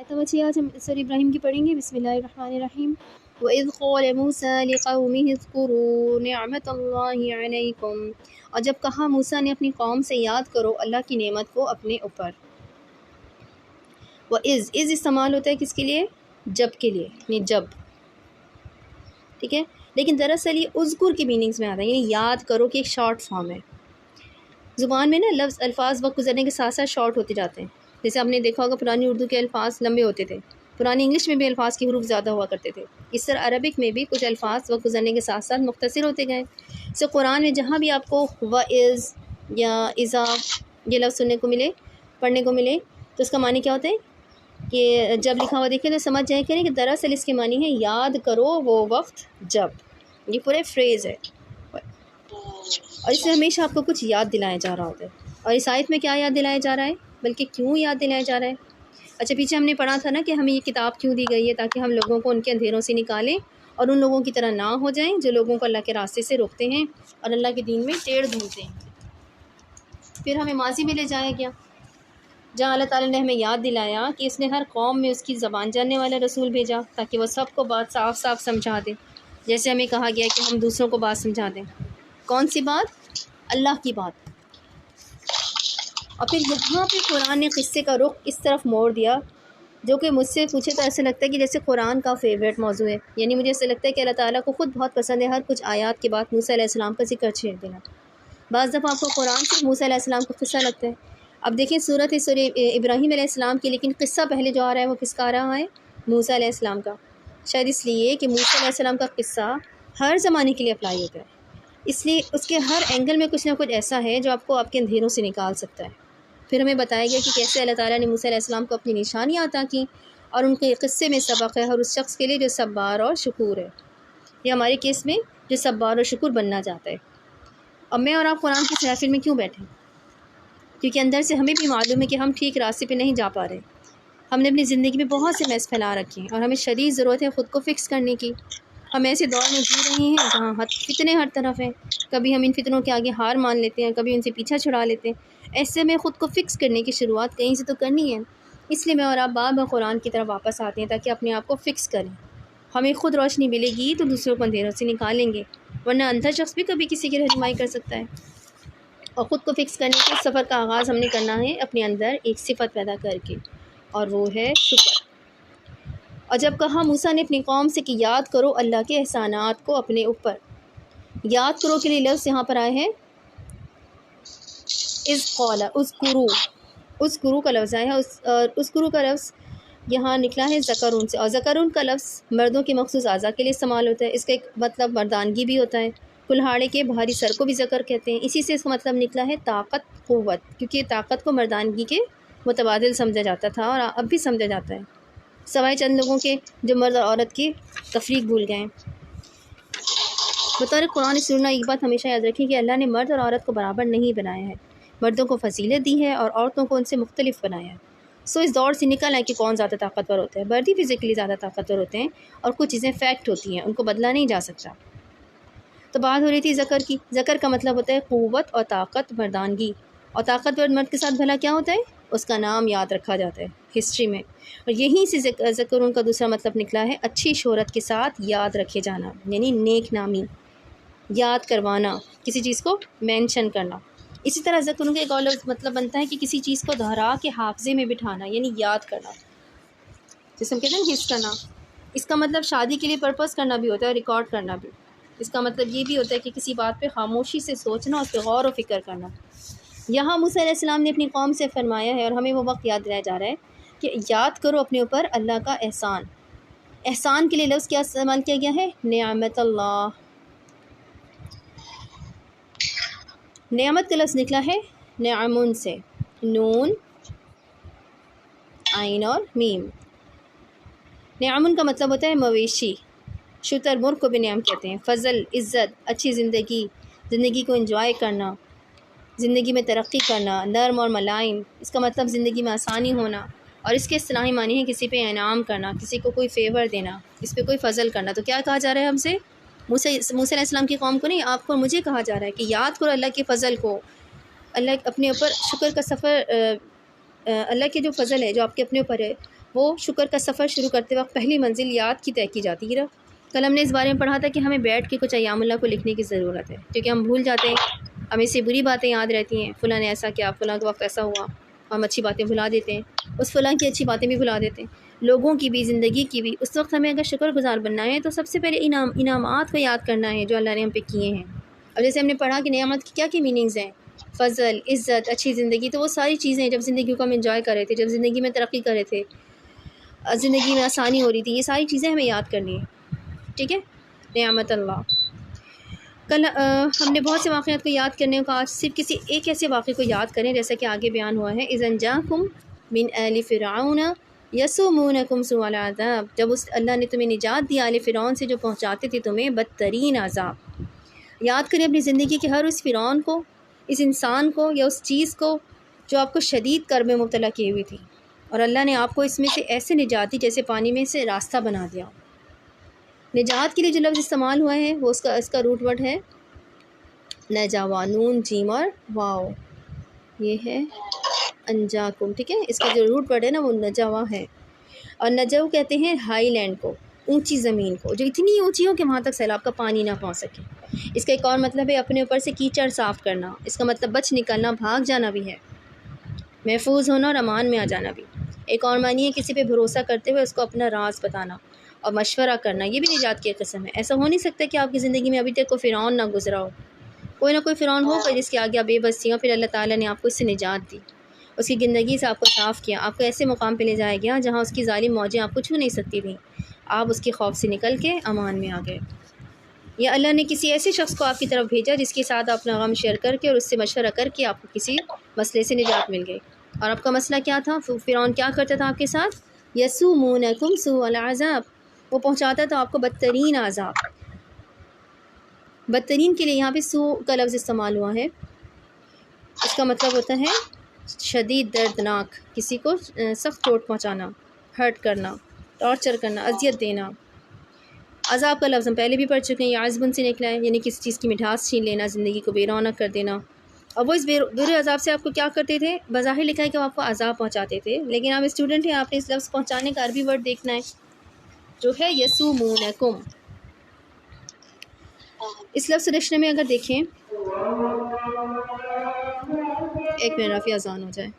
بچے آج ہم سورہ ابراہیم کی پڑھیں گے۔ بسم اللہ الرحمن الرحیم۔ وَإِذْ قَالَ مُوسَىٰ لِقَوْمِهِ اذْكُرُوا نِعْمَتَ اللَّهِ عَلَيْكُمْ، اور جب کہا موسیٰ نے اپنی قوم سے یاد کرو اللہ کی نعمت کو اپنے اوپر۔ وَإِذ استعمال ہوتا ہے کس کے لیے؟ جب کے لیے، یعنی جب، ٹھیک ہے، لیکن دراصل یہ اذکر کی میننگز میں آتا ہے، یعنی یاد کرو کہ ایک شارٹ فارم ہے۔ زبان میں نا لفظ الفاظ وقت گزرنے کے ساتھ ساتھ شارٹ ہوتے جاتے ہیں۔ جیسے آپ نے دیکھا ہوگا پرانی اردو کے الفاظ لمبے ہوتے تھے، پرانی انگلش میں بھی الفاظ کے حروف زیادہ ہوا کرتے تھے، اس طرح عربک میں بھی کچھ الفاظ وقت گزرنے کے ساتھ ساتھ مختصر ہوتے گئے۔ سے قرآن میں جہاں بھی آپ کو وَإِذْ یا اذا یہ لفظ سننے کو ملے، پڑھنے کو ملے، تو اس کا معنی کیا ہوتا ہے کہ جب لکھا ہوا دیکھیں تو سمجھ جائیں کہ دراصل اس کے معنی ہے یاد کرو وہ وقت جب، یہ پورے فریز ہے، اور اس سے ہمیشہ آپ کو کچھ یاد دلایا جا رہا ہوتا ہے۔ اور اس آیت میں کیا یاد دلایا جا رہا ہے، بلکہ کیوں یاد دلایا جا رہا ہے؟ اچھا، پیچھے ہم نے پڑھا تھا نا کہ ہمیں یہ کتاب کیوں دی گئی ہے، تاکہ ہم لوگوں کو ان کے اندھیروں سے نکالیں اور ان لوگوں کی طرح نہ ہو جائیں جو لوگوں کو اللہ کے راستے سے روکتے ہیں اور اللہ کے دین میں ٹیڑھ ڈھونڈتے ہیں۔ پھر ہمیں ماضی میں لے جایا گیا جہاں اللہ تعالیٰ نے ہمیں یاد دلایا کہ اس نے ہر قوم میں اس کی زبان جاننے والا رسول بھیجا تاکہ وہ سب کو بات صاف صاف سمجھا دے، جیسے ہمیں کہا گیا کہ ہم دوسروں کو بات سمجھا دیں۔ کون سی بات؟ اللہ کی بات۔ اور پھر یہاں پہ قرآن نے قصے کا رخ اس طرف موڑ دیا، جو کہ مجھ سے پوچھے تو ایسا لگتا ہے کہ جیسے قرآن کا فیوریٹ موضوع ہے، یعنی مجھے ایسا لگتا ہے کہ اللہ تعالیٰ کو خود بہت پسند ہے ہر کچھ آیات کے بعد موسیٰ علیہ السلام کا ذکر چھیڑ دینا۔ بعض دفعہ آپ کو قرآن سے موسیٰ علیہ السلام کا قصہ لگتا ہے۔ اب دیکھیں سورہ ابراہیم علیہ السلام کی، لیکن قصہ پہلے جو آ رہا ہے وہ کس کا آ رہا ہے؟ موسیٰ علیہ السلام کا، شاید اس لیے کہ موسیٰ علیہ السلام کا قصہ ہر زمانے کے لیے اپلائی ہوتا ہے، اس لیے اس کے ہر اینگل میں کچھ نہ کچھ ایسا ہے جو آپ کو آپ کے اندھیروں سے نکال سکتا ہے۔ پھر ہمیں بتایا گیا کہ کیسے اللہ تعالیٰ نے موسیٰ علیہ السلام کو اپنی نشانیاں عطا کی، اور ان کے قصے میں سبق ہے ہر اس شخص کے لیے جو صبار اور شکور ہے، یہ ہمارے کیس میں جو صبار اور شکور بننا چاہتا ہے۔ اب میں اور آپ قرآن کی محفل میں کیوں بیٹھیں؟ کیونکہ اندر سے ہمیں بھی معلوم ہے کہ ہم ٹھیک راستے پہ نہیں جا پا رہے، ہم نے اپنی زندگی میں بہت سے میس پھیلا رکھے ہیں اور ہمیں شدید ضرورت ہے خود کو فکس کرنے کی۔ ہم ایسے دور میں جی رہے ہیں جہاں فتنے ہر طرف ہیں، کبھی ہم ان فتنوں کے آگے ہار مان لیتے ہیں، کبھی ان سے پیچھا چھڑا لیتے ہیں۔ ایسے میں خود کو فکس کرنے کی شروعات کہیں سے تو کرنی ہے، اس لیے میں اور آپ بار بار قرآن کی طرف واپس آتے ہیں تاکہ اپنے آپ کو فکس کریں۔ ہمیں خود روشنی ملے گی تو دوسروں کو اندھیروں سے نکالیں گے، ورنہ اندھا شخص بھی کبھی کسی کی رہنمائی کر سکتا ہے۔ اور خود کو فکس کرنے کے سفر کا آغاز ہم نے کرنا ہے اپنے اندر ایک صفت پیدا کر کے، اور وہ ہے شکر۔ اور جب کہا موسیٰ نے اپنی قوم سے کہ یاد کرو اللہ کے احسانات کو اپنے اوپر، یاد کرو کے لیے لفظ یہاں پر آئے ہیں اذ قال، اذکرو کا لفظ آیا ہے، اور اذکرو کا لفظ یہاں نکلا ہے ذکرون سے، اور ذکرون کا لفظ مردوں کے مخصوص اعضاء کے لیے استعمال ہوتا ہے، اس کا ایک مطلب مردانگی بھی ہوتا ہے، کلہاڑے کے بھاری سر کو بھی ذکر کہتے ہیں، اسی سے اس کا مطلب نکلا ہے طاقت، قوت، کیونکہ طاقت کو مردانگی کے متبادل سمجھا جاتا تھا اور اب بھی سمجھا جاتا ہے، سوائے چند لوگوں کے جو مرد اور عورت کی تفریق بھول گئے ہیں۔ بطور قرآن سننا ایک بات ہمیشہ یاد رکھیں کہ اللہ نے مرد اور عورت کو برابر نہیں بنایا ہے، مردوں کو فضیلت دی ہے اور عورتوں کو ان سے مختلف بنایا ہے۔ اس دور سے نکل آئے کہ کون زیادہ طاقتور ہوتا ہے، مرد ہی فزیکلی زیادہ طاقتور ہوتے ہیں، اور کچھ چیزیں فیکٹ ہوتی ہیں، ان کو بدلا نہیں جا سکتا۔ تو بات ہو رہی تھی ذکر کی، ذکر کا مطلب ہوتا ہے قوت اور طاقت، مردانگی، اور طاقتور مرد کے ساتھ بھلا کیا ہوتا ہے؟ اس کا نام یاد رکھا جاتا ہے ہسٹری میں، اور یہیں سے ذکر کا دوسرا مطلب نکلا ہے اچھی شہرت کے ساتھ یاد رکھے جانا، یعنی نیک نامی، یاد کروانا، کسی چیز کو مینشن کرنا۔ اسی طرح ذکر کا ایک اور مطلب بنتا ہے کہ کسی چیز کو دہرا کے حافظے میں بٹھانا، یعنی یاد کرنا، جسے ہم کہتے ہیں حفظ کرنا۔ اس کا مطلب شادی کے لیے پرپس کرنا بھی ہوتا ہے، ریکارڈ کرنا بھی۔ اس کا مطلب یہ بھی ہوتا ہے کہ کسی بات پہ خاموشی سے سوچنا، اس پہ غور و فکر کرنا۔ یہاں موسیٰ علیہ السلام نے اپنی قوم سے فرمایا ہے، اور ہمیں وہ وقت یاد دلایا جا رہا ہے کہ یاد کرو اپنے اوپر اللہ کا احسان۔ احسان کے لیے لفظ کیا استعمال کیا گیا ہے؟ نعمت اللہ۔ نعمت کا لفظ نکلا ہے نعمن سے، نون، عین اور میم۔ نعمن کا مطلب ہوتا ہے مویشی، شتر مرغ کو بھی نعم کہتے ہیں، فضل، عزت، اچھی زندگی، زندگی کو انجوائے کرنا، زندگی میں ترقی کرنا، نرم اور ملائم، اس کا مطلب زندگی میں آسانی ہونا، اور اس کے اصطلاحی معنی ہے کسی پہ انعام کرنا، کسی کو کوئی فیور دینا، اس پہ کوئی فضل کرنا۔ تو کیا کہا جا رہا ہے ہم سے؟ موسیٰ علیہ السلام کی قوم کو نہیں، آپ کو، مجھے کہا جا رہا ہے کہ یاد کرو اللہ کے فضل کو، اللہ اپنے اوپر شکر کا سفر، اللہ کے جو فضل ہے جو آپ کے اپنے اوپر ہے وہ شکر کا سفر شروع کرتے وقت پہلی منزل یاد کی طے کی جاتی ہے۔ کل ہم نے اس بارے میں پڑھا تھا کہ ہمیں بیٹھ کے کچھ ایام اللہ کو لکھنے کی ضرورت ہے، کیونکہ ہم بھول جاتے ہیں، ہمیں سے بری باتیں یاد رہتی ہیں، فلاں نے ایسا کیا، فلاں کے وقت ایسا ہوا، ہم اچھی باتیں بھلا دیتے ہیں، اس فلاں کی اچھی باتیں بھی بھلا دیتے ہیں، لوگوں کی بھی، زندگی کی بھی۔ اس وقت ہمیں اگر شکر گزار بننا ہے تو سب سے پہلے انعامات کو یاد کرنا ہے جو اللہ نے ہم پہ کیے ہیں۔ اور جیسے ہم نے پڑھا کہ نعمت کی کیا میننگز ہیں، فضل، عزت، اچھی زندگی، تو وہ ساری چیزیں جب زندگی کو ہم انجوائے کر رہے تھے، جب زندگی میں ترقی کر رہے تھے، زندگی میں آسانی ہو رہی تھی، یہ ساری چیزیں ہمیں یاد کرنی ہیں، ٹھیک ہے، نعمت اللہ۔ کل ہم نے بہت سے واقعات کو یاد کرنے کو، آج صرف کسی ایک ایسے واقعے کو یاد کریں جیسا کہ آگے بیان ہوا ہے، اذ انجاکم من آل فرعون یسومونکم سوء العذاب، جب اللہ نے تمہیں نجات دی آل فرعون سے جو پہنچاتے تھے تمہیں بدترین عذاب۔ یاد کریں اپنی زندگی کے ہر اس فرعون کو، اس انسان کو یا اس چیز کو جو آپ کو شدید کرب میں مبتلا کی ہوئی تھی، اور اللہ نے آپ کو اس میں سے ایسے نجات دی جیسے پانی میں سے راستہ بنا دیا۔ نجات کے لیے جو لفظ استعمال ہوا ہے وہ اس کا روٹ ورڈ ہے نجوا، نون جیم اور واو، یہ ہے انجاکم، ٹھیک ہے، اس کا جو روٹ ورڈ ہے نا وہ نجوا ہے۔ اور نجو کہتے ہیں ہائی لینڈ کو، اونچی زمین کو، جو اتنی اونچی ہو کہ وہاں تک سیلاب کا پانی نہ پہنچ سکے۔ اس کا ایک اور مطلب ہے اپنے اوپر سے کیچڑ صاف کرنا، اس کا مطلب بچ نکلنا، بھاگ جانا بھی ہے، محفوظ ہونا اور امان میں آ جانا بھی۔ ایک اور معنی ہے کسی پہ بھروسہ کرتے ہوئے اس کو اپنا راز بتانا اور مشورہ کرنا، یہ بھی نجات کی ایک قسم ہے۔ ایسا ہو نہیں سکتا کہ آپ کی زندگی میں ابھی تک کوئی فرعون نہ گزرا ہو، کوئی نہ کوئی فرعون ہوگا جس کے آگے آپ بے بس تھی، اور پھر اللہ تعالیٰ نے آپ کو اس سے نجات دی، اس کی گندگی سے آپ کو صاف کیا، آپ کو ایسے مقام پہ لے جایا گیا جہاں اس کی ظالم موجیں آپ کو چھو نہیں سکتی تھیں، آپ اس کے خوف سے نکل کے امان میں آ گئے۔ یا اللہ نے کسی ایسے شخص کو آپ کی طرف بھیجا جس کے ساتھ اپنا غم شیئر کر کے اور اس سے مشورہ کر کے آپ کو کسی مسئلے سے نجات مل گئی۔ اور آپ کا مسئلہ کیا تھا؟ فرعون کیا کرتا تھا آپ کے ساتھ؟ یسومونکم سوء العذاب، وہ پہنچاتا تھا آپ کو بدترین عذاب۔ بدترین کے لیے یہاں پہ سوء کا لفظ استعمال ہوا ہے، اس کا مطلب ہوتا ہے شدید دردناک، کسی کو سخت چوٹ پہنچانا، ہرٹ کرنا، ٹارچر کرنا، اذیت دینا۔ عذاب کا لفظ ہم پہلے بھی پڑھ چکے ہیں، یہ عذبن سے نکلا ہے، یعنی کسی چیز کی مٹھاس چھین لینا، زندگی کو بے رونق کر دینا۔ اور وہ اس برے عذاب سے آپ کو کیا کرتے تھے؟ بظاہر لکھا ہے کہ وہ آپ کو عذاب پہنچاتے تھے، لیکن آپ اسٹوڈنٹ ہیں، آپ نے اس لفظ پہنچانے کا عربی ورڈ دیکھنا ہے جو ہے یسومونکم۔ اس لفظ رشتے میں اگر دیکھیں، ایک منٹ رافی اذان ہو جائے۔